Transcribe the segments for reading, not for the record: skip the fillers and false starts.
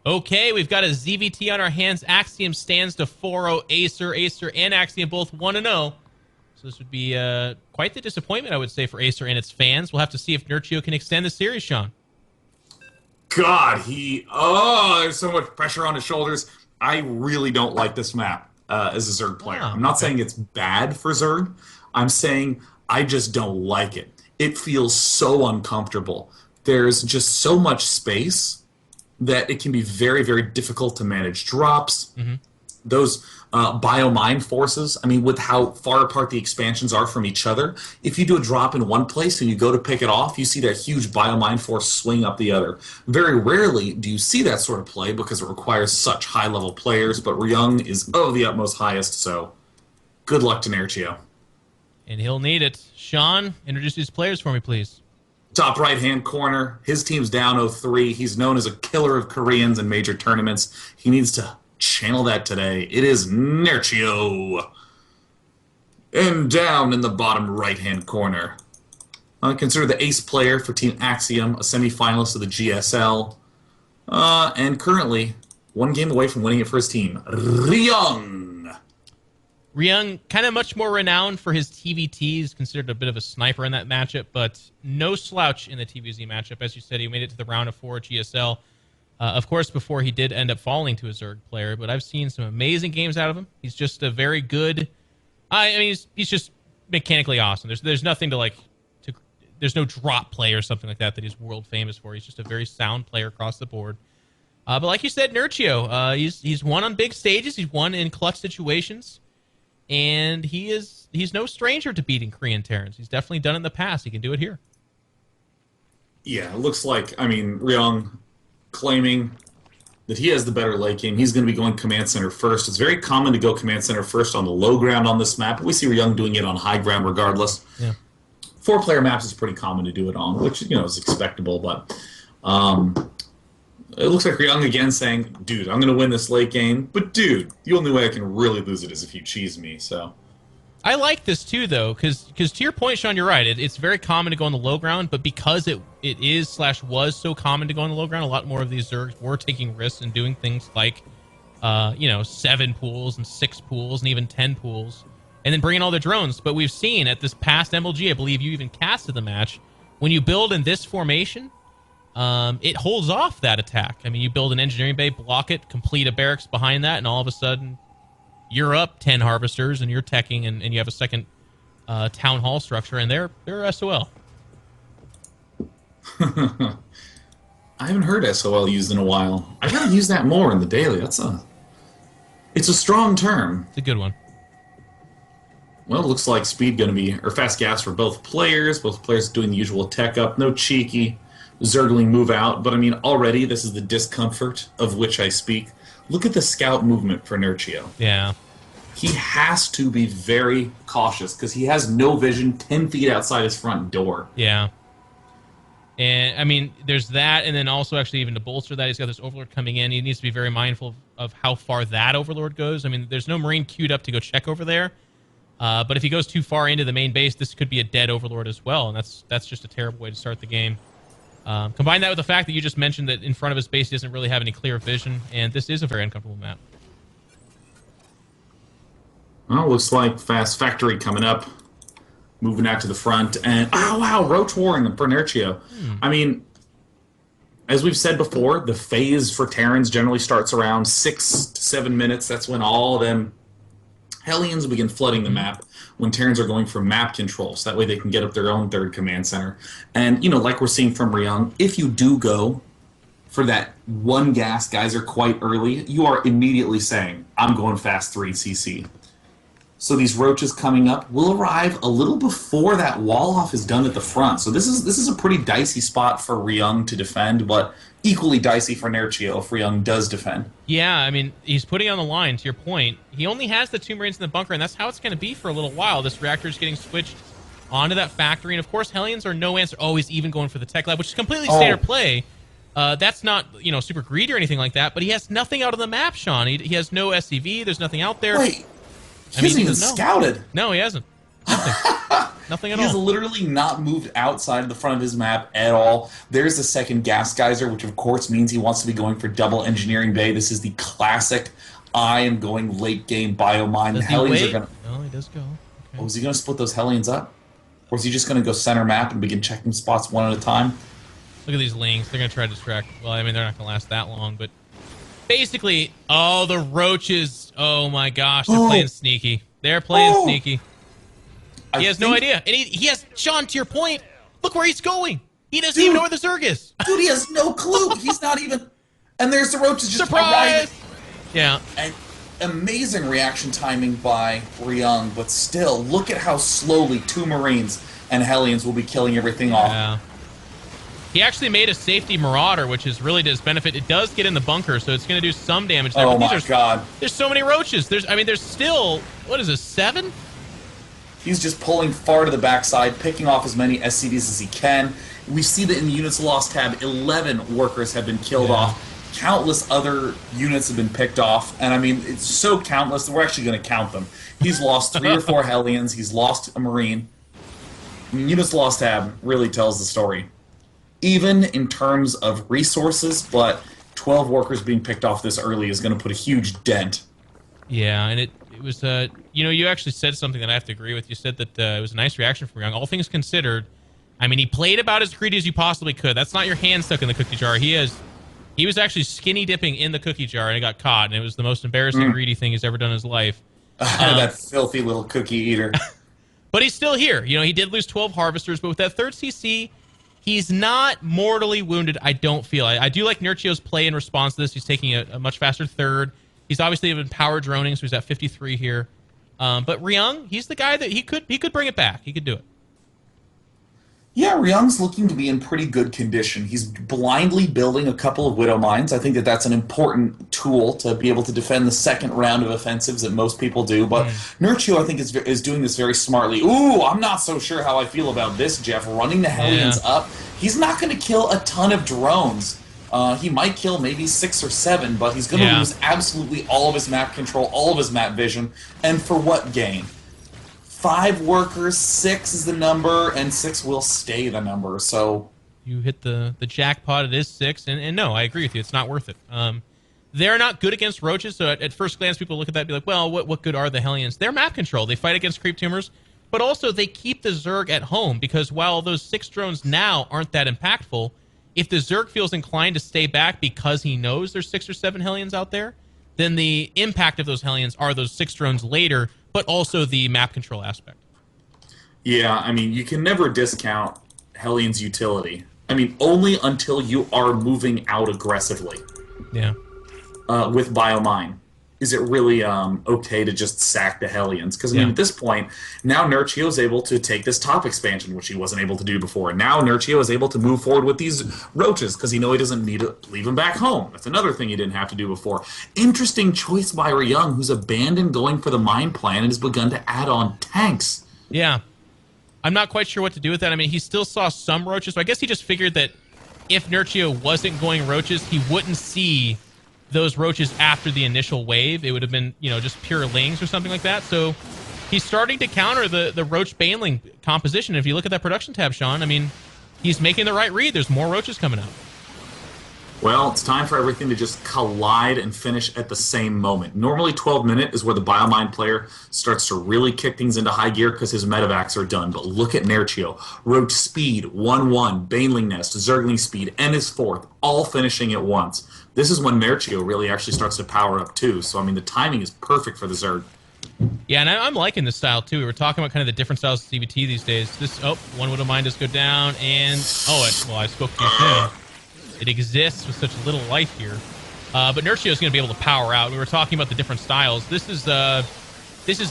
Okay, we've got a ZVT on our hands. Axiom stands to 4-0 Acer. Acer and Axiom both 1-0. So this would be quite the disappointment, I would say, for Acer and its fans. We'll have to see if Nurchio can extend the series, Sean. God, there's so much pressure on his shoulders. I really don't like this map as a Zerg player. I'm not saying it's bad for Zerg. I'm saying I just don't like it. It feels so uncomfortable. There's just so much space that it can be very, very difficult to manage drops. Those biomine forces, I mean, with how far apart the expansions are from each other, if you do a drop in one place and you go to pick it off, you see that huge biomine force swing up the other. Very rarely do you see that sort of play because it requires such high-level players, but Ryung is of the utmost highest, so good luck to Nerchio. And he'll need it. Sean, introduce these players for me, please. Top right-hand corner, his team's down 0-3. He's known as a killer of Koreans in major tournaments. He needs to channel that today. It is Nerchio. And down in the bottom right-hand corner, consider the ace player for Team Axiom, a semifinalist of the GSL, and currently one game away from winning it for his team, Ryung. Ryung, kind of much more renowned for his TVTs, considered a bit of a sniper in that matchup, but no slouch in the TVZ matchup. As you said, he made it to the round of 4 GSL. Of course, before he did end up falling to a Zerg player, but I've seen some amazing games out of him. He's just a very good... I mean, he's just mechanically awesome. There's nothing to like... There's no drop play or something like that he's world famous for. He's just a very sound player across the board. But like you said, Nerchio, he's won on big stages. He's won in clutch situations. And he's no stranger to beating Korean Terrans. He's definitely done it in the past. He can do it here. Yeah, it looks like, I mean, Ryung claiming that he has the better late game. He's going to be going command center first. It's very common to go command center first on the low ground on this map, but we see Ryung doing it on high ground regardless. Yeah. 4-player maps is pretty common to do it on, which, you know, is expectable, but it looks like Ryung again saying, dude, I'm going to win this late game, but dude, the only way I can really lose it is if you cheese me, so... I like this too, though, because to your point, Sean, you're right. It's very common to go on the low ground, but because it is/was so common to go on the low ground, a lot more of these Zergs were taking risks and doing things like, 7 pools and 6 pools and even 10 pools, and then bringing all their drones. But we've seen at this past MLG, I believe you even casted the match, when you build in this formation, it holds off that attack. I mean, you build an engineering bay, block it, complete a barracks behind that, and all of a sudden... you're up 10 harvesters and you're teching and you have a second town hall structure and they're SOL. I haven't heard SOL used in a while. I gotta use that more in the daily. It's a strong term. It's a good one. Well, it looks like speed gonna be, or fast gas for both players. Both players doing the usual tech up. No cheeky Zergling move out, but I mean, already this is the discomfort of which I speak. Look at the scout movement for Nerchio. Yeah. He has to be very cautious because he has no vision 10 feet outside his front door. Yeah. And, I mean, there's that, and then also actually even to bolster that, he's got this Overlord coming in. He needs to be very mindful of how far that Overlord goes. I mean, there's no Marine queued up to go check over there. But if he goes too far into the main base, this could be a dead Overlord as well, and that's just a terrible way to start the game. Combine that with the fact that you just mentioned that in front of his base he doesn't really have any clear vision, and this is a very uncomfortable map. Well, looks like Fast Factory coming up, moving out to the front, and oh wow, Roach Warren for Nerchio. I mean, as we've said before, the phase for Terrans generally starts around 6 to 7 minutes. That's when all of them Hellions begin flooding the map when Terrans are going for map control, so that way they can get up their own third command center. And, you know, like we're seeing from Ryung, if you do go for that one gas geyser quite early, you are immediately saying, I'm going fast 3 CC. So these roaches coming up will arrive a little before that wall off is done at the front. So this is a pretty dicey spot for Ryung to defend, but equally dicey for Nerchio if Ryung does defend. Yeah, I mean, he's putting on the line, to your point. He only has the 2 Marines in the bunker, and that's how it's going to be for a little while. This reactor is getting switched onto that factory, and of course, Hellions are no answer. Oh, he's even going for the tech lab, which is completely standard play. That's not, super greedy or anything like that, but he has nothing out of the map, Sean. He has no SCV, there's nothing out there. Wait, he hasn't even scouted. No, he hasn't. Nothing at He has all. literally not moved outside of the front of his map at all. There's the second gas geyser, which of course means he wants to be going for double engineering bay. This is the classic I am going late game biomine. The Does he Hellions are wait? going to... No, he does go. Oh, Okay. is he going to split those Hellions up? Or is he just going to go center map and begin checking spots one at a time? Look at these lings. They're going to try to distract. Well, I mean, they're not going to last that long, but basically, oh, the roaches. Oh my gosh, they're playing sneaky. They're playing sneaky. He has no idea. And he has, Sean, to your point, look where he's going. He doesn't even know where the Zerg is. Dude, he has no clue. He's not even... And there's the roaches just Surprise! arriving. Yeah. And amazing reaction timing by Ryung, but still, look at how slowly 2 Marines and Hellions will be killing everything off. Yeah. He actually made a safety Marauder, which is really to his benefit. It does get in the bunker, so it's going to do some damage there. Oh but my god. There's so many roaches. There's still, what is this, 7? He's just pulling far to the backside, picking off as many SCVs as he can. We see that in the units lost tab, 11 workers have been killed off. Countless other units have been picked off, and I mean, it's so countless that we're actually going to count them. He's lost 3 or 4 Hellions, he's lost a Marine. I mean, units lost tab really tells the story. Even in terms of resources, but 12 workers being picked off this early is going to put a huge dent. Yeah, and it was, you know, you actually said something that I have to agree with. You said that it was a nice reaction from Young. All things considered, I mean, he played about as greedy as you possibly could. That's not your hand stuck in the cookie jar. He was actually skinny dipping in the cookie jar, and it got caught, and it was the most embarrassing greedy thing he's ever done in his life. That filthy little cookie eater. But he's still here. You know, he did lose 12 harvesters, but with that 3rd CC, he's not mortally wounded, I don't feel. I do like Nurchio's play in response to this. He's taking a much faster 3rd. He's obviously been power droning, so he's at 53 here. But Ryung, he's the guy that he could bring it back. He could do it. Yeah, Ryung's looking to be in pretty good condition. He's blindly building a couple of Widow Mines. I think that that's an important tool to be able to defend the second round of offensives that most people do. But Nurchio, I think, is doing this very smartly. Ooh, I'm not so sure how I feel about this, Jeff. Running the Hellions up. He's not going to kill a ton of drones. He might kill maybe 6 or 7, but he's going to lose absolutely all of his map control, all of his map vision. And for what gain? 5 workers, 6 is the number, and 6 will stay the number. So you hit the jackpot. It is 6, and no, I agree with you. It's not worth it. They're not good against roaches, so at first glance, people look at that and be like, well, what good are the Hellions? They're map control. They fight against creep tumors, but also they keep the Zerg at home, because while those 6 drones now aren't that impactful, if the Zerg feels inclined to stay back because he knows there's 6 or 7 Hellions out there, then the impact of those Hellions are those 6 drones later, but also the map control aspect. yeah, I mean, you can never discount Hellion's utility. I mean, only until you are moving out aggressively. Yeah. With Biomine, is it really okay to just sack the Hellions? Because, I mean, at this point, now Nurchio is able to take this top expansion, which he wasn't able to do before. Now Nurchio is able to move forward with these roaches, because he knows he doesn't need to leave them back home. That's another thing he didn't have to do before. Interesting choice by Ryung, who's abandoned going for the mine plan and has begun to add on tanks. Yeah. I'm not quite sure what to do with that. I mean, he still saw some roaches, so I guess he just figured that if Nurchio wasn't going roaches, he wouldn't see those roaches after the initial wave. It would have been, you know, just pure lings or something like that. So he's starting to counter the roach baneling composition. If you look at that production tab, Sean, I mean, he's making the right read. There's more roaches coming out. Well, it's time for everything to just collide and finish at the same moment. Normally 12 minute is where the Biomine player starts to really kick things into high gear because his medevacs are done. But look at Nurchio. Roach speed, 1-1, Baneling Nest, Zergling speed, and his 4th, all finishing at once. This is when Nurchio really actually starts to power up too. So, I mean, the timing is perfect for the Zerg. Yeah, and I'm liking this style too. We were talking about kind of the different styles of CBT these days. This, one Widow Mine does go down, and, I spoke too soon. It exists with such little life here. But Nurchio is going to be able to power out. We were talking about the different styles. This is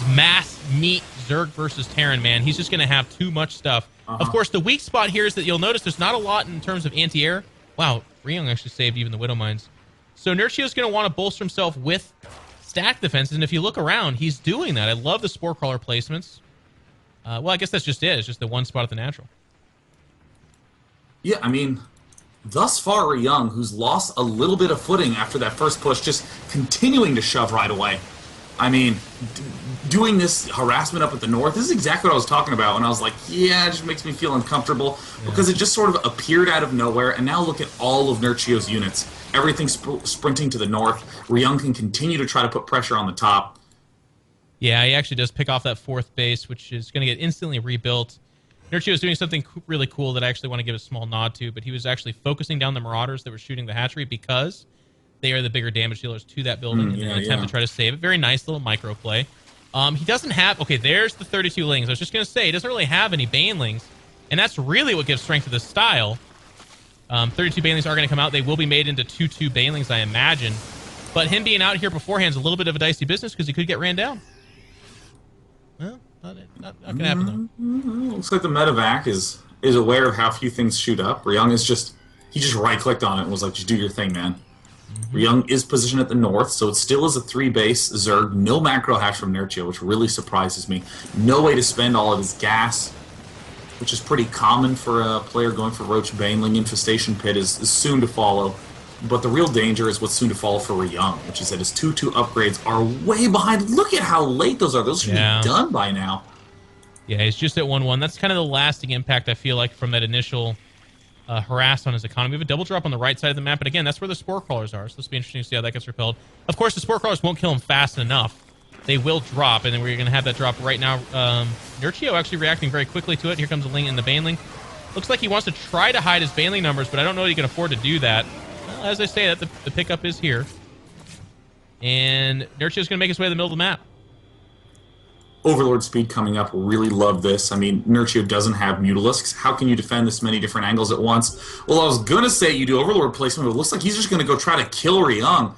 mass meat Zerg versus Terran, man. He's just going to have too much stuff. Of course, the weak spot here is that you'll notice there's not a lot in terms of anti-air. Wow, Ryung actually saved even the Widow Mines. So Nurchio's going to want to bolster himself with stack defenses, and if you look around, he's doing that. I love the Spore Crawler placements. Well, I guess that's just it. It's just the one spot at the natural. Yeah, I mean, thus far, Ryung, who's lost a little bit of footing after that first push, just continuing to shove right away. I mean, doing this harassment up at the north, this is exactly what I was talking about when I was like, yeah, it just makes me feel uncomfortable because it just sort of appeared out of nowhere, and now look at all of Nerchio's units. Everything's sprinting to the north. Ryung can continue to try to put pressure on the top. Yeah, he actually does pick off that 4th base, which is going to get instantly rebuilt. Nerchio is doing something really cool that I actually want to give a small nod to, but he was actually focusing down the Marauders that were shooting the hatchery because they are the bigger damage dealers to that building in an attempt to try to save it. Very nice little micro play. He doesn't have... Okay, there's the 32 Lings. I was just going to say, he doesn't really have any Banelings, and that's really what gives strength to this style. 32 Banelings are going to come out. They will be made into 2-2 Banelings, I imagine. But him being out here beforehand is a little bit of a dicey business because he could get ran down. Well, not going to happen, though. Looks like the medevac is aware of how few things shoot up. Ryung is just... He just right-clicked on it and was like, just do your thing, man. Ryung is positioned at the north, so it still is a 3-base Zerg. No macro hash from Nerchio, which really surprises me. No way to spend all of his gas, which is pretty common for a player going for Roach Baneling. Infestation Pit is soon to follow. But the real danger is what's soon to follow for Ryung, which is that his 2-2 upgrades are way behind. Look at how late those are. Those should be done by now. Yeah, he's just at 1-1. That's kind of the lasting impact, I feel like, from that initial... harass on his economy. We have a double drop on the right side of the map, but again, that's where the Spore Crawlers are, so this will be interesting to see how that gets repelled. Of course, the Spore Crawlers won't kill him fast enough. They will drop, and then we're going to have that drop right now. Nerchio actually reacting very quickly to it. Here comes the Ling and the Baneling. Looks like he wants to try to hide his Baneling numbers, but I don't know that he can afford to do that. Well, as I say, that the pickup is here. And Nerchio's going to make his way to the middle of the map. Overlord speed coming up. Really love this. I mean, Nerchio doesn't have Mutalisks. How can you defend this many different angles at once? Well, I was going to say you do Overlord placement, but it looks like he's just going to go try to kill Ryung.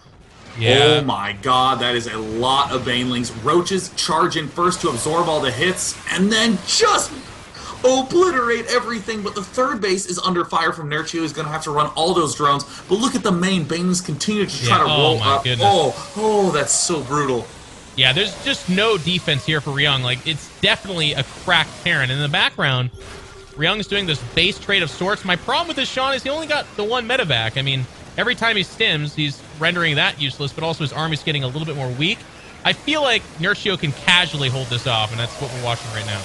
Yeah. Oh my god, that is a lot of Banelings. Roaches charge in first to absorb all the hits, and then just obliterate everything. But the 3rd base is under fire from Nerchio. He's going to have to run all those drones. But look at the main. Banelings continue to try to roll up. Goodness. Oh, that's so brutal. Yeah, there's just no defense here for Ryung. Like, it's definitely a cracked Terran. In the background, Ryung is doing this base trade of sorts. My problem with this, Sean, is he only got the 1 medevac. I mean, every time he stims, he's rendering that useless, but also his army's getting a little bit more weak. I feel like Nerchio can casually hold this off, and that's what we're watching right now.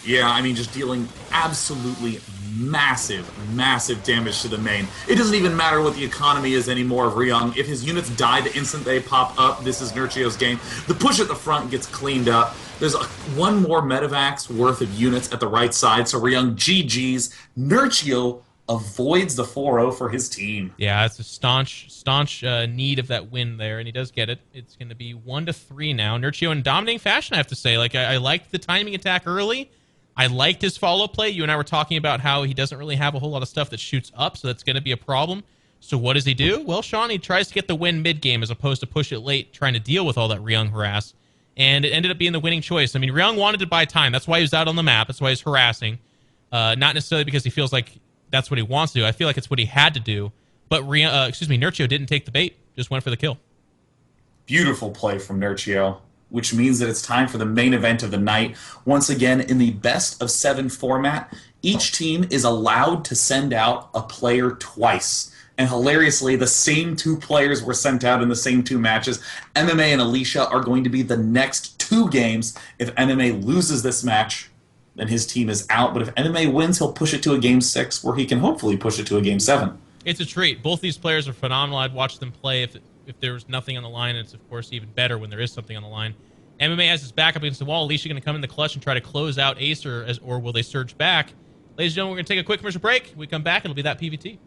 Yeah, I mean, just dealing absolutely massive, massive damage to the main. It doesn't even matter what the economy is anymore of Ryung. If his units die the instant they pop up, this is Nerchio's game. The push at the front gets cleaned up. There's one more medevac's worth of units at the right side, so Ryung GG's. Nerchio avoids the 4-0 for his team. Yeah, it's a staunch need of that win there, and he does get it. It's going to be 1-3 now. Nerchio in dominating fashion, I have to say. Like, I liked the timing attack early. I liked his follow-up play. You and I were talking about how he doesn't really have a whole lot of stuff that shoots up, so that's going to be a problem. So what does he do? Well, Sean, he tries to get the win mid-game as opposed to push it late, trying to deal with all that Ryung harass. And it ended up being the winning choice. I mean, Ryung wanted to buy time. That's why he was out on the map. That's why he's harassing. Not necessarily because he feels like that's what he wants to do. I feel like it's what he had to do. But Nerchio didn't take the bait. Just went for the kill. Beautiful play from Nerchio, which means that it's time for the main event of the night. Once again, in the best-of-7 format, each team is allowed to send out a player twice. And hilariously, the same 2 players were sent out in the same 2 matches. MMA and Alicia are going to be the next 2 games. If MMA loses this match, then his team is out. But if MMA wins, he'll push it to a Game 6, where he can hopefully push it to a Game 7. It's a treat. Both these players are phenomenal. I'd watch them play if there's nothing on the line. It's, of course, even better when there is something on the line. MMA has his back up against the wall. Alicia going to come in the clutch and try to close out Acer, or will they surge back? Ladies and gentlemen, we're going to take a quick commercial break. When we come back, it'll be that PVT.